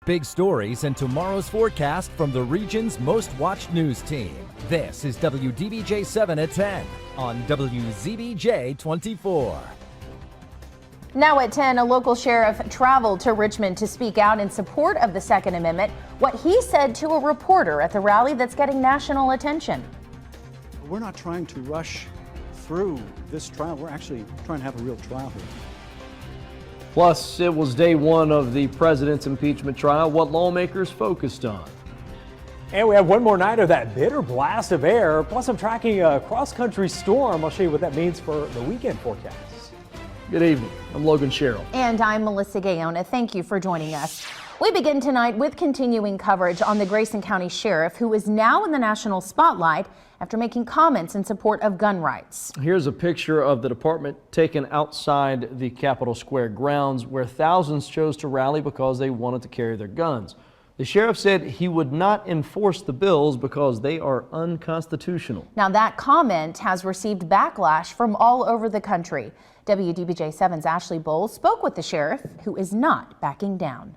Big stories and tomorrow's forecast from the region's most watched news team. This is WDBJ 7 at 10 on WZBJ 24. Now at 10, a local sheriff traveled to Richmond to speak out in support of the Second Amendment. What he said to a reporter at the rally that's getting national attention. We're not trying to rush through this trial. We're actually trying to have a real trial here. Plus, it was day one of the president's impeachment trial. What lawmakers focused on. And we have one more night of that bitter blast of air. Plus, I'm tracking a cross-country storm. I'll show you what that means for the weekend forecast. Good evening. I'm Logan Sherrill. And I'm Melissa Gayona. Thank you for joining us. We begin tonight with continuing coverage on the Grayson County Sheriff, who is now in the national spotlight after making comments in support of gun rights. Here's a picture of the department taken outside the Capitol Square grounds, where thousands chose to rally because they wanted to carry their guns. The sheriff said he would not enforce the bills because they are unconstitutional. Now, that comment has received backlash from all over the country. WDBJ 7's Ashley Bowles spoke with the sheriff, who is not backing down.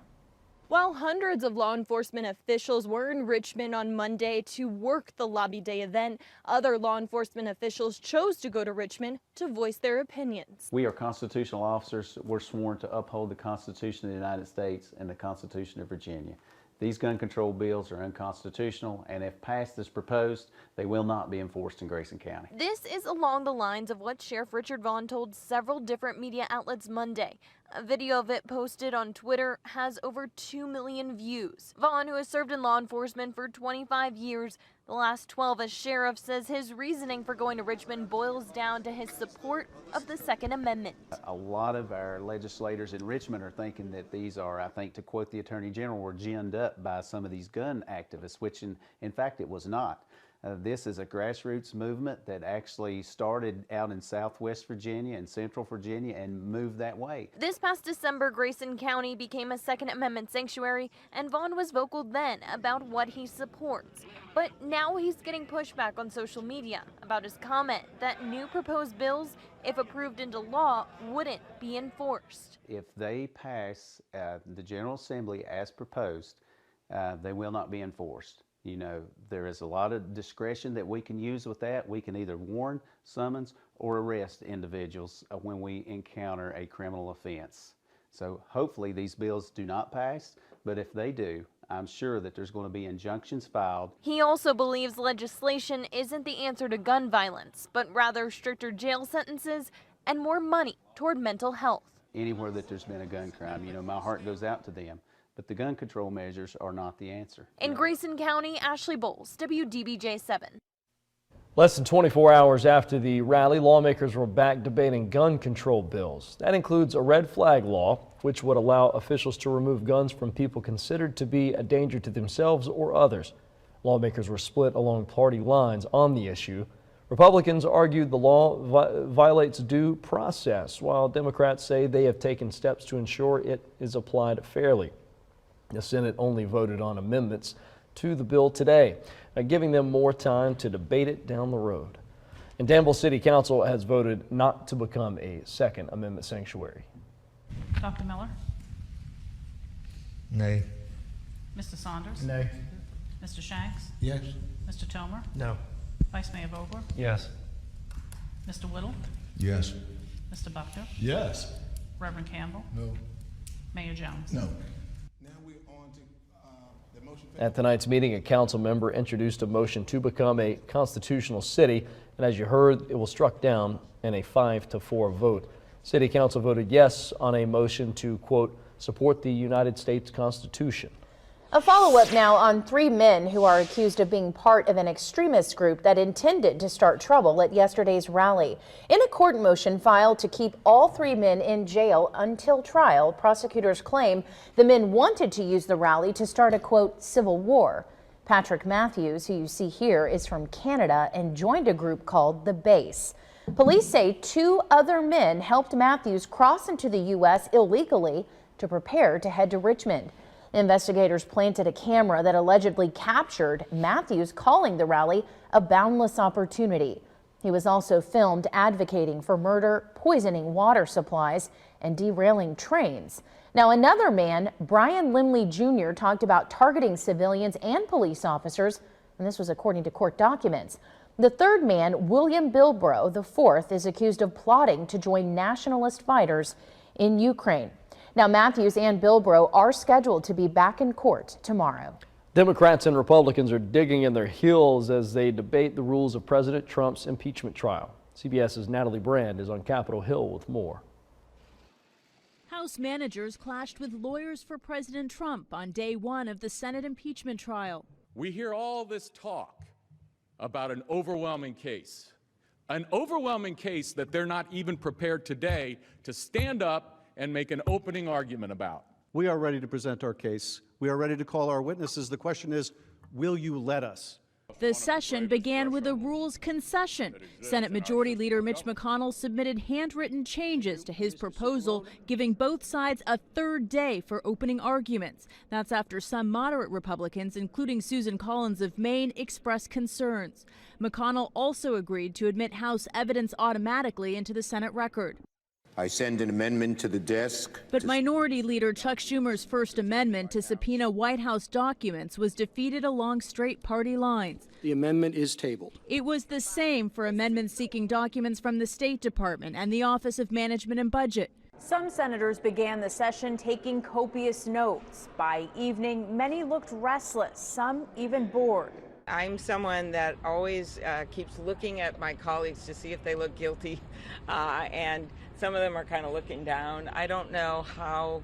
While hundreds of law enforcement officials were in Richmond on Monday to work the Lobby Day event, other law enforcement officials chose to go to Richmond to voice their opinions. We are constitutional officers. We're sworn to uphold the Constitution of the United States and the Constitution of Virginia. These gun control bills are unconstitutional, and if passed as proposed, they will not be enforced in Grayson County. This is along the lines of what Sheriff Richard Vaughn told several different media outlets Monday. A video of it posted on Twitter has over 2 million views. Vaughn, who has served in law enforcement for 25 years, the last 12 as sheriff, says his reasoning for going to Richmond boils down to his support of the Second Amendment. A lot of our legislators in Richmond are thinking that these are, I think to quote the Attorney General, were ginned up by some of these gun activists, which in fact it was not. This is a grassroots movement that actually started out in Southwest Virginia and Central Virginia and moved that way. This past December, Grayson County became a Second Amendment sanctuary, and Vaughn was vocal then about what he supports. But now he's getting pushback on social media about his comment that new proposed bills, if approved into law, wouldn't be enforced. If they pass the General Assembly as proposed, they will not be enforced. You know, there is a lot of discretion that we can use with that. We can either warn, summons, or arrest individuals when we encounter a criminal offense. So hopefully these bills do not pass, but if they do, I'm sure that there's going to be injunctions filed. He also believes legislation isn't the answer to gun violence, but rather stricter jail sentences and more money toward mental health. Anywhere that there's been a gun crime, you know, my heart goes out to them. But the gun control measures are not the answer. In Grayson County, Ashley Bowles, WDBJ 7. Less than 24 hours after the rally, lawmakers were back debating gun control bills. That includes a red flag law, which would allow officials to remove guns from people considered to be a danger to themselves or others. Lawmakers were split along party lines on the issue. Republicans argued the law violates due process, while Democrats say they have taken steps to ensure it is applied fairly. The Senate only voted on amendments to the bill today, giving them more time to debate it down the road. And Danville City Council has voted not to become a Second Amendment sanctuary. Dr. Miller? Nay. Mr. Saunders? Nay. Mr. Shanks? Yes. Mr. Tomer? No. Vice Mayor Vogler? Yes. Mr. Whittle? Yes. Mr. Buckner? Yes. Reverend Campbell? No. Mayor Jones? No. At tonight's meeting, a council member introduced a motion to become a constitutional city, and as you heard, it was struck down in a 5-4 vote. City Council voted yes on a motion to, quote, support the United States Constitution. A follow-up now on 3 men who are accused of being part of an extremist group that intended to start trouble at yesterday's rally. In a court motion filed to keep all 3 men in jail until trial, prosecutors claim the men wanted to use the rally to start a, quote, civil war. Patrick Matthews, who you see here, is from Canada and joined a group called The Base. Police say 2 other men helped Matthews cross into the U.S. illegally to prepare to head to Richmond. Investigators planted a camera that allegedly captured Matthews calling the rally a boundless opportunity. He was also filmed advocating for murder, poisoning water supplies, and derailing trains. Now, another man, Brian Limley Jr., talked about targeting civilians and police officers, and this was according to court documents. The third man, William Bilbrow, the fourth, is accused of plotting to join nationalist fighters in Ukraine. Now, Matthews and Bilbrow are scheduled to be back in court tomorrow. Democrats and Republicans are digging in their heels as they debate the rules of President Trump's impeachment trial. CBS's Natalie Brand is on Capitol Hill with more. House managers clashed with lawyers for President Trump on day one of the Senate impeachment trial. We hear all this talk about an overwhelming case that they're not even prepared today to stand up and make an opening argument about. We are ready to present our case. We are ready to call our witnesses. The question is, will you let us? The session began with a rules concession. Senate Majority Leader Mitch McConnell submitted handwritten changes to his proposal, giving both sides a third day for opening arguments. That's after some moderate Republicans, including Susan Collins of Maine, expressed concerns. McConnell also agreed to admit House evidence automatically into the Senate record. I send an amendment to the desk. But Minority Leader Chuck Schumer's First Amendment to subpoena White House documents was defeated along straight party lines. The amendment is tabled. It was the same for amendments seeking documents from the State Department and the Office of Management and Budget. Some senators began the session taking copious notes. By evening, many looked restless, some even bored. I'm someone that always keeps looking at my colleagues to see if they look guilty, and some of them are kind of looking down. I don't know how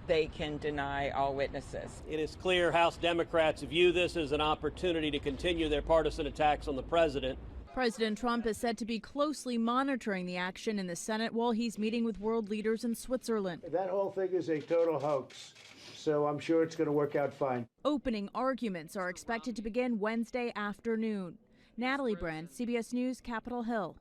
they can deny all witnesses. It is clear House Democrats view this as an opportunity to continue their partisan attacks on the president. President Trump is said to be closely monitoring the action in the Senate while he's meeting with world leaders in Switzerland. That whole thing is a total hoax, so I'm sure it's going to work out fine. Opening arguments are expected to begin Wednesday afternoon. Natalie Brand, CBS News, Capitol Hill.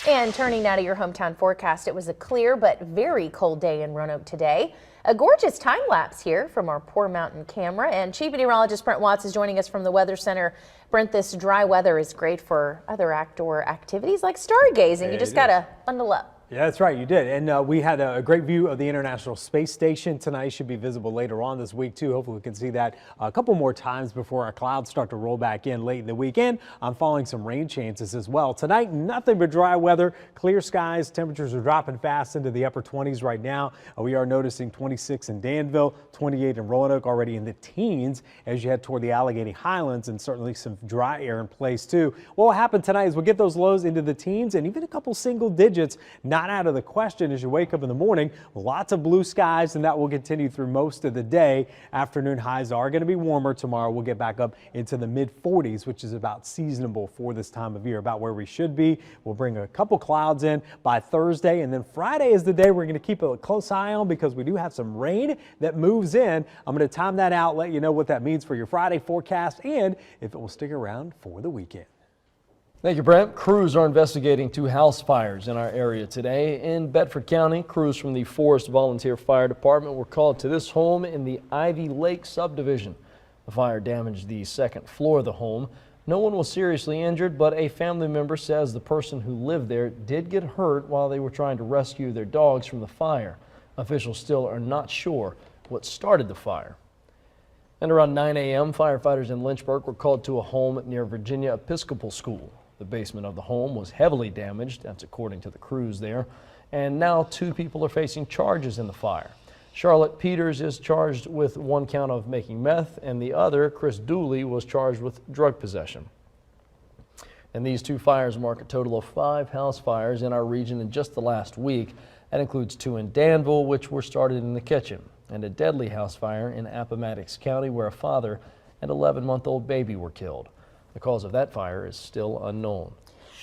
And turning now to your hometown forecast, it was a clear but very cold day in Roanoke today. A gorgeous time lapse here from our Poor Mountain camera, and Chief Meteorologist Brent Watts is joining us from the Weather Center. Brent, this dry weather is great for other outdoor activities like stargazing. You just got to bundle up. Yeah, that's right, you did. And we had a great view of the International Space Station tonight. Should be visible later on this week, too. Hopefully we can see that a couple more times before our clouds start to roll back in late in the weekend. I'm following some rain chances as well. Tonight, nothing but dry weather, clear skies. Temperatures are dropping fast into the upper 20s right now. We are noticing 26 in Danville, 28 in Roanoke, already in the teens as you head toward the Allegheny Highlands, and certainly some dry air in place, too. What will happen tonight is we'll get those lows into the teens and even a couple single digits. Not out of the question as you wake up in the morning. Lots of blue skies, and that will continue through most of the day. Afternoon highs are going to be warmer tomorrow. We'll get back up into the mid 40s, which is about seasonable for this time of year, about where we should be. We'll bring a couple clouds in by Thursday, and then Friday is the day we're going to keep a close eye on because we do have some rain that moves in. I'm going to time that out, let you know what that means for your Friday forecast and if it will stick around for the weekend. Thank you, Brent. Crews are investigating 2 house fires in our area today. In Bedford County, crews from the Forest Volunteer Fire Department were called to this home in the Ivy Lake subdivision. The fire damaged the second floor of the home. No one was seriously injured, but a family member says the person who lived there did get hurt while they were trying to rescue their dogs from the fire. Officials still are not sure what started the fire. And around 9 a.m., firefighters in Lynchburg were called to a home near Virginia Episcopal School. The basement of the home was heavily damaged, that's according to the crews there, and now 2 people are facing charges in the fire. Charlotte Peters is charged with 1 count of making meth, and the other, Chris Dooley, was charged with drug possession. And these 2 fires mark a total of 5 house fires in our region in just the last week. That includes 2 in Danville, which were started in the kitchen, and a deadly house fire in Appomattox County where a father and 11-month-old baby were killed. The cause of that fire is still unknown.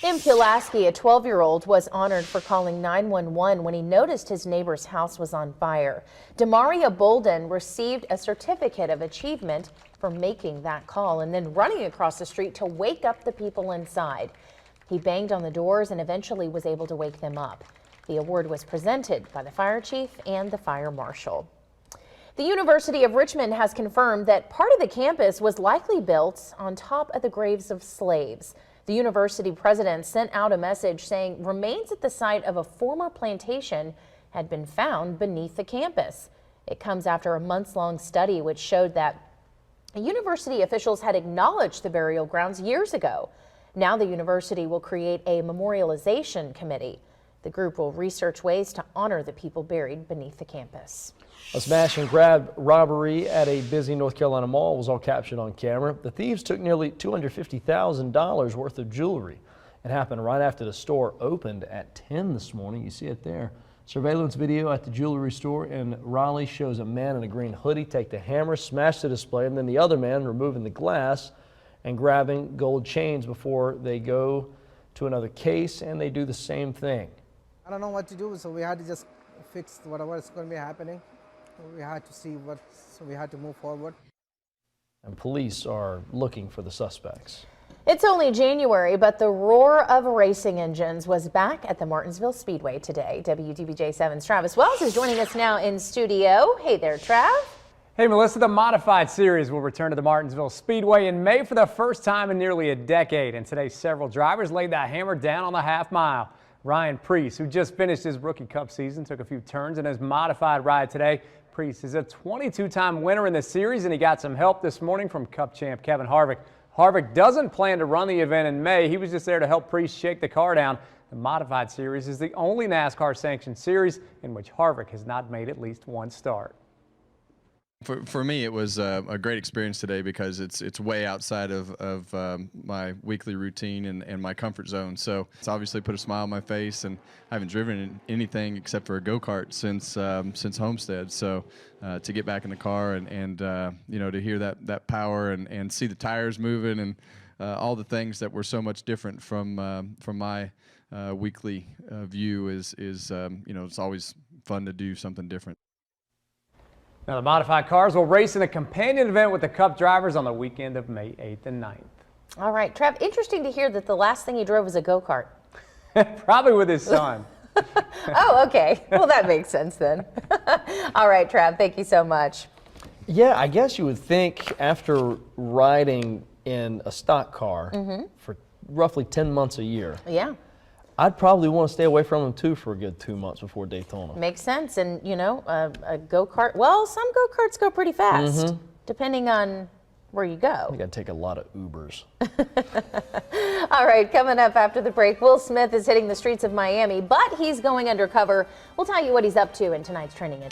In Pulaski, a 12-year-old was honored for calling 911 when he noticed his neighbor's house was on fire. Demaria Bolden received a certificate of achievement for making that call and then running across the street to wake up the people inside. He banged on the doors and eventually was able to wake them up. The award was presented by the fire chief and the fire marshal. The University of Richmond has confirmed that part of the campus was likely built on top of the graves of slaves. The university president sent out a message saying remains at the site of a former plantation had been found beneath the campus. It comes after a months-long study which showed that university officials had acknowledged the burial grounds years ago. Now the university will create a memorialization committee. The group will research ways to honor the people buried beneath the campus. A smash and grab robbery at a busy North Carolina mall was all captured on camera. The thieves took nearly $250,000 worth of jewelry. It happened right after the store opened at 10 this morning. You see it there. Surveillance video at the jewelry store in Raleigh shows a man in a green hoodie take the hammer, smash the display, and then the other man removing the glass and grabbing gold chains before they go to another case and they do the same thing. I don't know what to do, so we had to just fix whatever is going to be happening. We had to see so we had to move forward. And police are looking for the suspects. It's only January, but the roar of racing engines was back at the Martinsville Speedway today. WDBJ7's Travis Wells is joining us now in studio. Hey there, Trav. Hey, Melissa, the Modified Series will return to the Martinsville Speedway in May for the first time in nearly a decade. And today, several drivers laid that hammer down on the half mile. Ryan Preece, who just finished his Rookie Cup season, took a few turns in his modified ride today. Preece is a 22-time winner in the series, and he got some help this morning from Cup champ Kevin Harvick. Harvick doesn't plan to run the event in May. He was just there to help Preece shake the car down. The Modified Series is the only NASCAR-sanctioned series in which Harvick has not made at least one start. For me, it was a great experience today because it's way outside of my weekly routine and my comfort zone. So it's obviously put a smile on my face, and I haven't driven anything except for a go-kart since Homestead. So to get back in the car and you know, to hear that power and see the tires moving and all the things that were so much different from my weekly view is you know, it's always fun to do something different. Now, the modified cars will race in a companion event with the Cup drivers on the weekend of May 8th and 9th. All right, Trav, interesting to hear that the last thing he drove was a go-kart. Probably with his son. Oh, okay. Well, that makes sense then. All right, Trav, thank you so much. Yeah, I guess you would think after riding in a stock car for roughly 10 months a year. Yeah. I'd probably want to stay away from them too for a good 2 months before Daytona. Makes sense. And, you know, a go-kart, well, some go-karts go pretty fast, depending on where you go. You got to take a lot of Ubers. All right, coming up after the break, Will Smith is hitting the streets of Miami, but he's going undercover. We'll tell you what he's up to in tonight's Trending at 10.